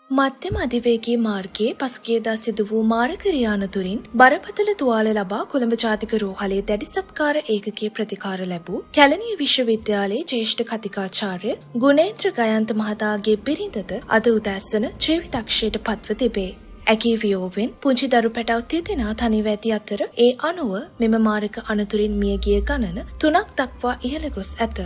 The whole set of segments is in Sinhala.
මධ්‍යම අධිවේගී මාර්ගයේ පසුගියදා සිදු වූ මාරකීය අනතුරින් බරපතල තුවාල ලබා කොළඹ ජාතික රෝහලේ දැඩි සත්කාර ඒකකයේ ප්‍රතිකාර ලැබූ කැලණිය විශ්වවිද්‍යාලයේ ජ්‍යෙෂ්ඨ කතිකාචාර්ය ගුණේන්ද්‍ර ගයන්ත මහතාගේ බිරිඳද අද උදෑසන ජීවිතක්ෂයට පත්ව තිබේ. ඇගේ වියෝවෙන් පුංචි දරු පැටව් තිදෙනා තනිව ඇති අතර ඒ අනුව මෙම මාරක අනතුරින් මියගිය ගණන 3ක් දක්වා ඉහළ ගොස් ඇත.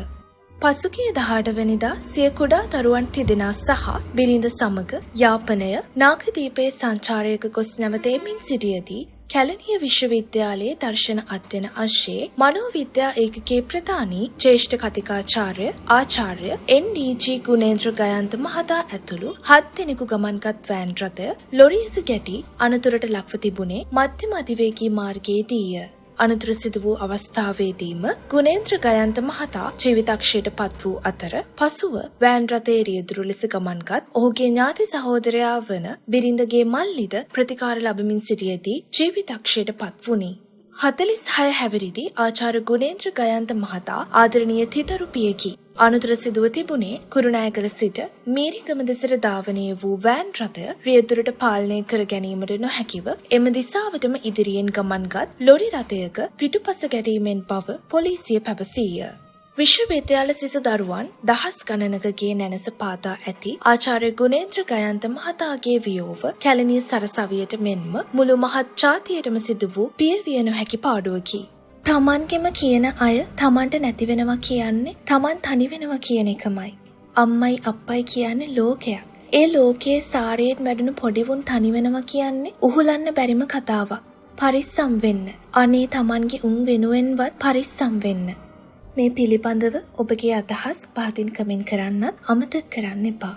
පසුගිය 18 වෙනිදා සිය කුඩා දරුවන් තිදෙනා සහ බිරිඳ සමග යාපනය නාගදීපයේ සංචාරයක ගොස් නැවතෙමින් සිටියදී කැලණිය විශ්වවිද්‍යාලයේ දර්ශන අධ්‍යයන අංශයේ මනෝවිද්‍යා ඒකකයේ ප්‍රධානී ජ්‍යෙෂ්ඨ කතිකාචාර්ය ආචාර්ය එන්.ඩී.ජී. ගුණේන්ද්‍ර ගයන්ත මහතා ඇතුළු 7 දෙනෙකු ගමන්ගත් වෑන් රථය ලොරියක ගැටි අනතුරට ලක්ව තිබුණේ මධ්‍යම අධිවේගී මාර්ගයේදීය. අනතුර සිදු වූ අවස්ථාවේදීම ගුණේන්ද්‍ර ගයන්ත මහතා ජීවිතක්ෂයට පත් වූ අතර පසුව වෑන් රථයේ රියදුරු ලෙස ගමන්ගත් ඔහුගේ ඥාති සහෝදරයා වන බිරිඳගේ මල්ලිද ප්‍රතිකාර ලබමින් සිටියදී ජීවිතක්ෂයට පත් වුණි. 46 හැවිරිදි ආචාර්ය ගුණේන්ද්‍ර ගයන්ත මහතා ආදරණීය තිදරු පියකි. අනතුර සිදුව තිබුණේ කුරුණෑගල සිට මීරිගම දෙසට ධාවනය වූ වෑන් රථය රියදුරට පාලනය කර ගැනීමට නොහැකිව එම දිසාවටම ඉදිරියෙන් ගමන්ගත් ලොරි රථයක පිටුපස ගැටීමෙන් බව පොලිසිය පැවසීය. විශ්වවිද්‍යාල සිසු දරුවන් දහස් ගණනකගේ නැනස පාතා ඇති ආචාර්ය ගුණේන්ද්‍ර ගයන්ත මහතාගේ වියෝව කැලණිය සරසවියට මෙන්ම මුළු මහත් ජාතියටම සිදු වූ පියවිය නොහැකි පාඩුවකි. තමන්ගෙම කියන අය තමන්ට නැති වෙනවා කියන්නේ තමන් තනි වෙනවා කියන එකමයි. අම්මයි අප්පයි කියන්නේ ලෝකයක්. ඒ ලෝකයේ සාරයෙන් වැඩුණු පොඩිවුන් තනි වෙනවා කියන්නේ උහුලන්න බැරිම කතාවක්. පරිස්සම් වෙන්න. අනේ තමන්ගේ උන් වෙනුවෙන්වත් පරිස්සම් වෙන්න. මේ පිළිබඳව ඔබගේ අදහස් පහතින් කමෙන්ට් කරන්නත් අමතක කරන්න එපා.